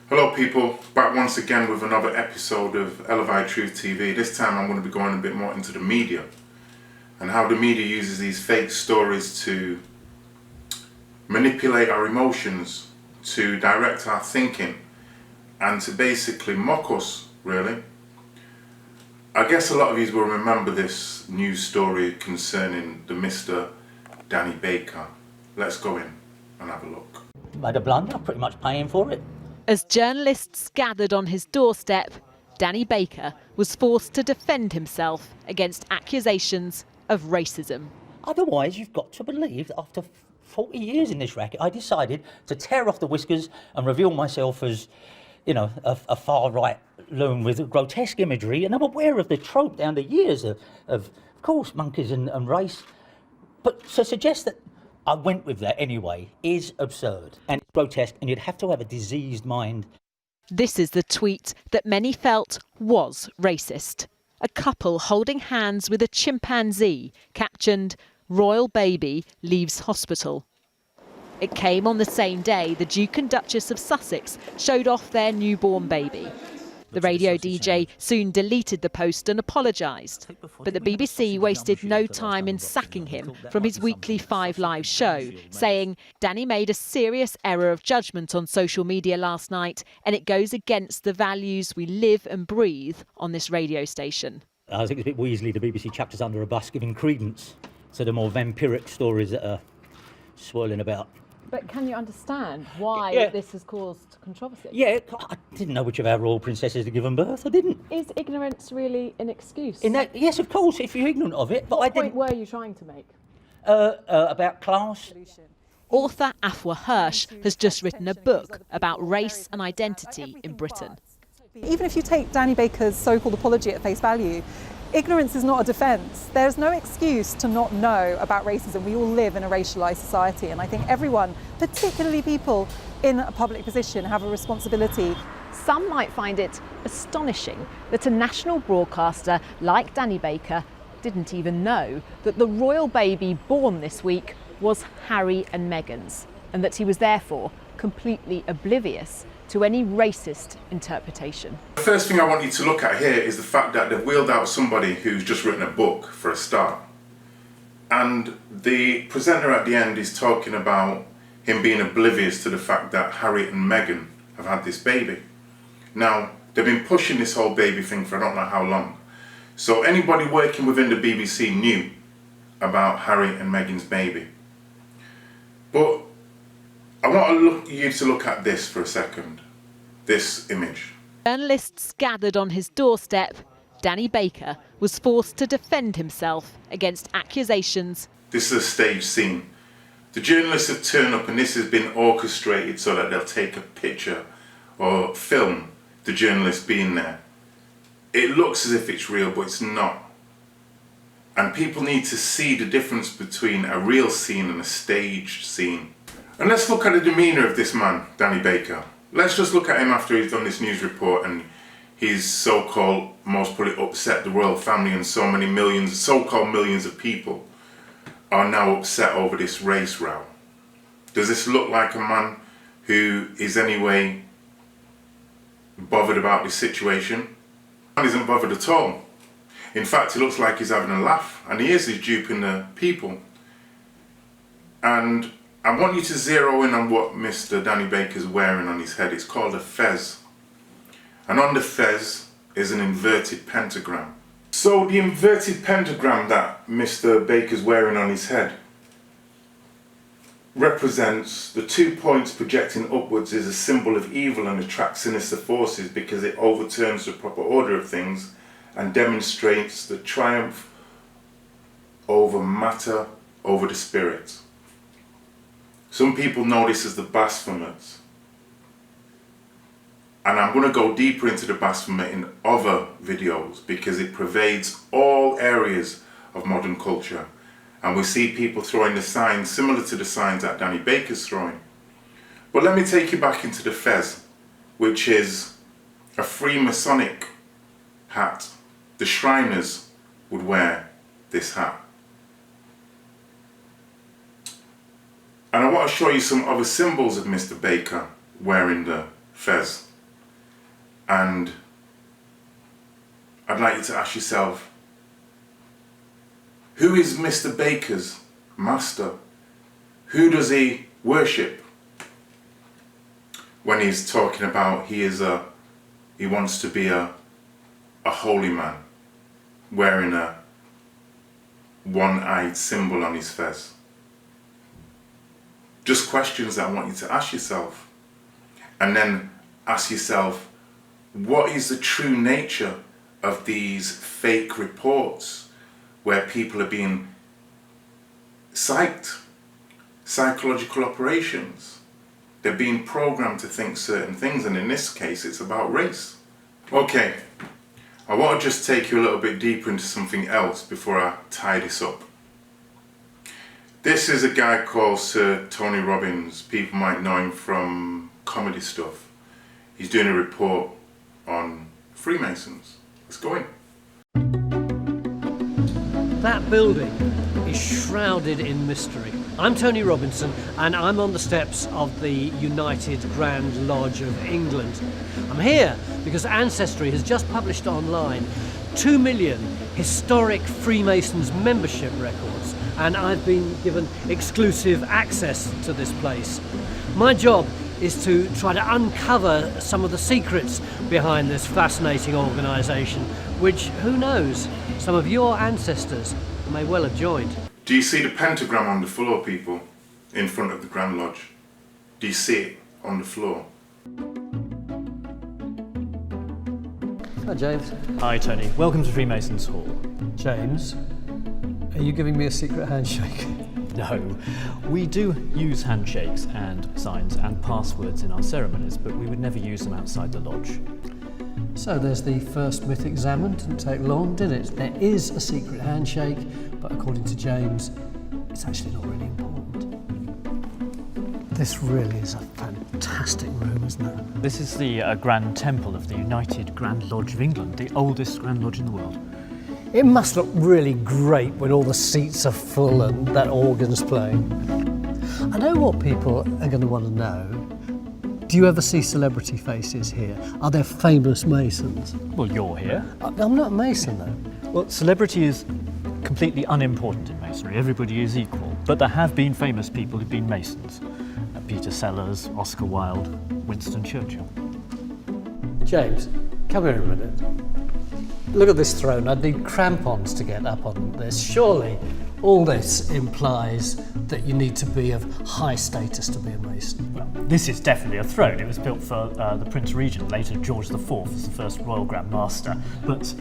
Hello people, back once again with another episode of ELAVI Truth TV. This time I'm going to be going a bit more into the media and how the media uses these fake stories to manipulate our emotions, to direct our thinking and to basically mock us, really. I guess a lot of you will remember this news story concerning the Mr. Danny Baker. Let's go in and have a look. Made a blunder, pretty much paying for it. As journalists gathered on his doorstep, Danny Baker was forced to defend himself against accusations of racism. Otherwise, you've got to believe that after 40 years in this racket, I decided to tear off the whiskers and reveal myself as, you know, a far-right loon with grotesque imagery. And I'm aware of the trope down the years of course, monkeys and race. But to suggest that I went with that anyway is absurd and grotesque, and you'd have to have a diseased mind. This is the tweet that many felt was racist. A couple holding hands with a chimpanzee, captioned, "Royal baby leaves hospital." It came on the same day the Duke and Duchess of Sussex showed off their newborn baby. The radio DJ soon deleted the post and apologised. But the BBC wasted no time in sacking him from his weekly 5 Live show, saying Danny made a serious error of judgment on social media last night and it goes against the values we live and breathe on this radio station. I think it's a bit Weasley, the BBC chucked us under a bus, giving credence to the more vampiric stories that are swirling about. But can you understand why this has caused controversy? Yeah, I didn't know which of our royal princesses had given birth. I didn't. Is ignorance really an excuse? Yes, of course, if you're ignorant of it. But what point were you trying to make? About class. Author Afua Hirsch has just written a book about race and identity in Britain. Even if you take Danny Baker's so-called apology at face value, ignorance is not a defence. There's no excuse to not know about racism. We all live in a racialised society, and I think everyone, particularly people in a public position, have a responsibility. Some might find it astonishing that a national broadcaster like Danny Baker didn't even know that the royal baby born this week was Harry and Meghan's, and that he was therefore completely oblivious to any racist interpretation. The first thing I want you to look at here is the fact that they've wheeled out somebody who's just written a book for a start. And the presenter at the end is talking about him being oblivious to the fact that Harry and Meghan have had this baby. Now, they've been pushing this whole baby thing for I don't know how long. So anybody working within the BBC knew about Harry and Meghan's baby. But I want you to look at this for a second, this image. Journalists gathered on his doorstep. Danny Baker was forced to defend himself against accusations. This is a stage scene. The journalists have turned up and this has been orchestrated so that they'll take a picture or film the journalist being there. It looks as if it's real, but it's not. And people need to see the difference between a real scene and a staged scene. And let's look at the demeanour of this man, Danny Baker. Let's just look at him after he's done this news report and he's so-called most probably upset the royal family, and so many millions, so-called millions of people are now upset over this race row. Does this look like a man who is anyway bothered about this situation? The man isn't bothered at all. In fact, he looks like he's having a laugh, and he is, he's duping the people. And I want you to zero in on what Mr. Danny Baker's wearing on his head. It's called a fez. And on the fez is an inverted pentagram. So the inverted pentagram that Mr. Baker's wearing on his head represents the 2 points projecting upwards is a symbol of evil and attracts sinister forces because it overturns the proper order of things and demonstrates the triumph over matter, over the spirit. Some people know this as the blasphemers. And I'm going to go deeper into the blasphemer in other videos because it pervades all areas of modern culture. And we see people throwing the signs similar to the signs that Danny Baker's throwing. But let me take you back into the fez, which is a Freemasonic hat. The Shriners would wear this hat. And I want to show you some other symbols of Mr. Baker wearing the fez. And I'd like you to ask yourself, who is Mr. Baker's master? Who does he worship? When he's talking about he wants to be a holy man, wearing a one-eyed symbol on his fez. Just questions that I want you to ask yourself. And then ask yourself, what is the true nature of these fake reports where people are being psyched, psychological operations? They're being programmed to think certain things, and in this case it's about race. Okay, I want to just take you a little bit deeper into something else before I tie this up. This is a guy called Sir Tony Robbins. People might know him from comedy stuff. He's doing a report on Freemasons. Let's go in. That building is shrouded in mystery. I'm Tony Robinson, and I'm on the steps of the United Grand Lodge of England. I'm here because Ancestry has just published online 2 million historic Freemasons membership records, and I've been given exclusive access to this place. My job is to try to uncover some of the secrets behind this fascinating organisation, which, who knows, some of your ancestors may well have joined. Do you see the pentagram on the floor, people, in front of the Grand Lodge? Do you see it on the floor? Hi, James. Hi, Tony. Welcome to Freemasons Hall. James, are you giving me a secret handshake? No, we do use handshakes and signs and passwords in our ceremonies, but we would never use them outside the lodge. So there's the first myth examined. Didn't take long, did it? There is a secret handshake, but according to James, it's actually not really important. This really is a fantastic room, isn't it? This is the Grand Temple of the United Grand Lodge of England, the oldest Grand Lodge in the world. It must look really great when all the seats are full and that organ's playing. I know what people are going to want to know. Do you ever see celebrity faces here? Are there famous Masons? Well, you're here. I'm not a Mason, though. Well, celebrity is completely unimportant in Masonry. Everybody is equal. But there have been famous people who've been Masons. Peter Sellers, Oscar Wilde, Winston Churchill. James, come here a minute. Look at this throne. I'd need crampons to get up on this. Surely all this implies that you need to be of high status to be a Mason. Well, this is definitely a throne. It was built for the Prince Regent, later George IV, as the first Royal Grand Master. But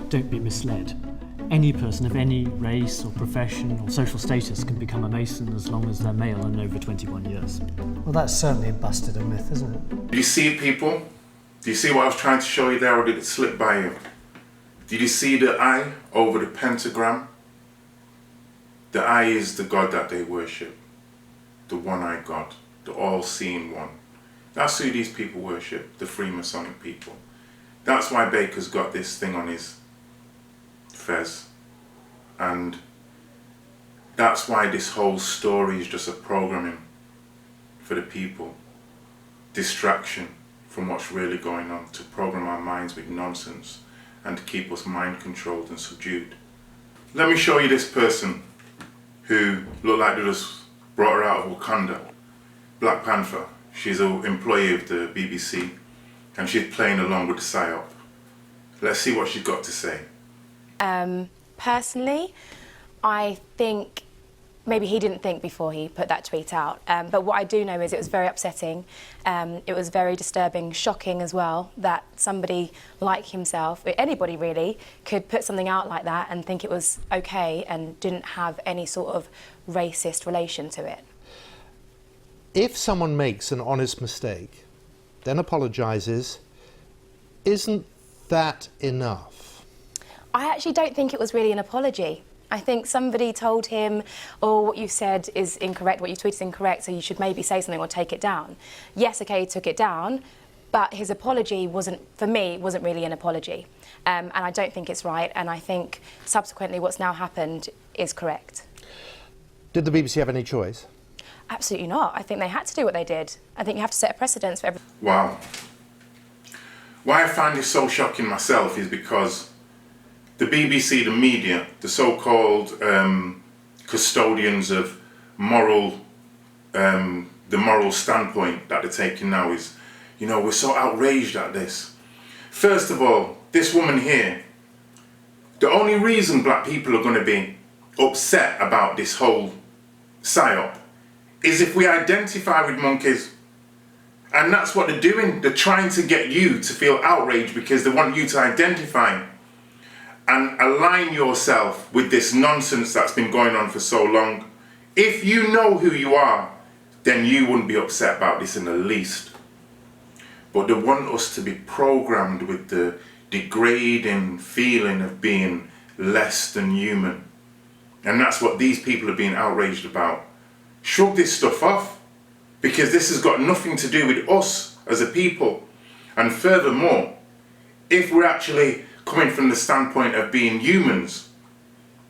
don't be misled. Any person of any race or profession or social status can become a Mason as long as they're male and over 21 years. Well, that's certainly busted a myth, isn't it? Do you see it, people? Do you see what I was trying to show you there, or did it slip by you? Did you see the eye over the pentagram? The eye is the God that they worship. The one-eyed God. The all-seeing one. That's who these people worship, the Freemasonic people. That's why Baker's got this thing on his fez. And that's why this whole story is just a programming for the people. Distraction from what's really going on, to program our minds with nonsense and to keep us mind controlled and subdued. Let me show you this person who looked like they just brought her out of Wakanda. Black Panther. She's an employee of the BBC and she's playing along with the Psyop. Let's see what she's got to say. Personally, I think maybe he didn't think before he put that tweet out. But what I do know is it was very upsetting. It was very disturbing, shocking as well, that somebody like himself, anybody really, could put something out like that and think it was okay and didn't have any sort of racist relation to it. If someone makes an honest mistake, then apologises, isn't that enough? I actually don't think it was really an apology. I think somebody told him, oh, what you said is incorrect, what you tweeted is incorrect, so you should maybe say something or take it down. Yes, okay, he took it down, but his apology wasn't, for me, wasn't really an apology. And I don't think it's right, and I think subsequently what's now happened is correct. Did the BBC have any choice? Absolutely not. I think they had to do what they did. I think you have to set a precedence for everything. Wow. Why I find this so shocking myself is because the BBC, the media, the so-called custodians of moral, the moral standpoint that they're taking now is, you know, we're so outraged at this. First of all, this woman here, the only reason black people are going to be upset about this whole psyop is if we identify with monkeys. And that's what they're doing. They're trying to get you to feel outraged because they want you to identify and align yourself with this nonsense that's been going on for so long. If you know who you are, then you wouldn't be upset about this in the least. But they want us to be programmed with the degrading feeling of being less than human. And that's what these people are being outraged about. Shrug this stuff off, because this has got nothing to do with us as a people. And furthermore, if we're actually coming from the standpoint of being humans,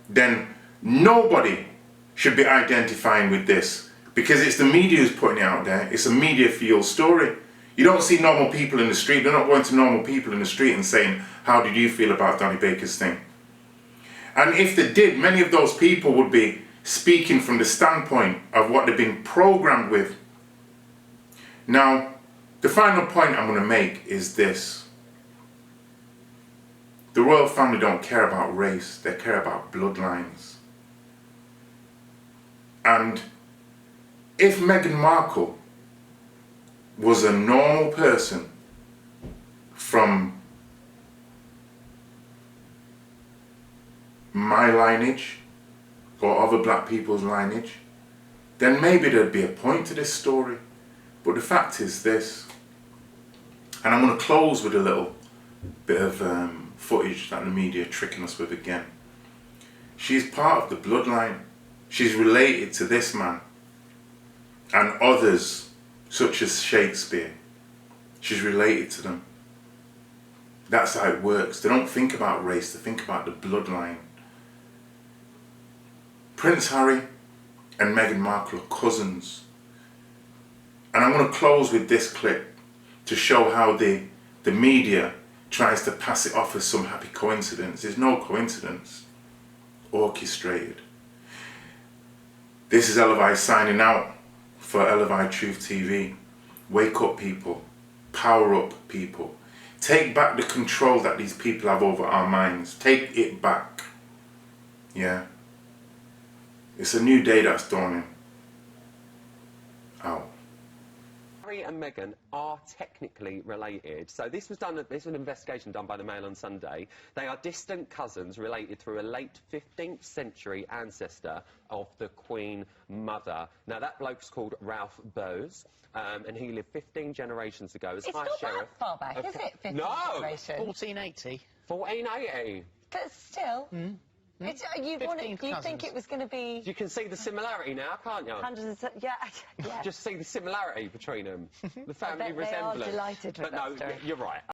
then nobody should be identifying with this, because it's the media who's putting it out there. It's a media-fueled story. You don't see normal people in the street. They're not going to normal people in the street and saying, how did you feel about Danny Baker's thing? And if they did, many of those people would be speaking from the standpoint of what they've been programmed with. Now, the final point I'm going to make is this. The royal family don't care about race, they care about bloodlines. And if Meghan Markle was a normal person from my lineage or other black people's lineage, then maybe there'd be a point to this story. But the fact is this, and I'm going to close with a little bit of footage that the media are tricking us with again. She's part of the bloodline. She's related to this man and others such as Shakespeare. She's related to them. That's how it works. They don't think about race, they think about the bloodline. Prince Harry and Meghan Markle are cousins. And I want to close with this clip to show how the media tries to pass it off as some happy coincidence. There's no coincidence. Orchestrated. This is ELAVI signing out for ELAVI Truth TV. Wake up, people. Power up, people. Take back the control that these people have over our minds. Take it back. Yeah. It's a new day that's dawning. Out. Harry and Meghan are technically related. So this was an investigation done by the Mail on Sunday. They are distant cousins related through a late 15th century ancestor of the Queen Mother. Now that bloke's called Ralph Bowes, and he lived 15 generations ago as High Sheriff. It's not that far back, is it? 15 generation? 1480. 1480. But still. You think it was going to be... You can see the similarity now, can't you? Hundreds of... Yeah. Just see the similarity between them. The family I bet resemblance. they are delighted with but that no, story. You're right.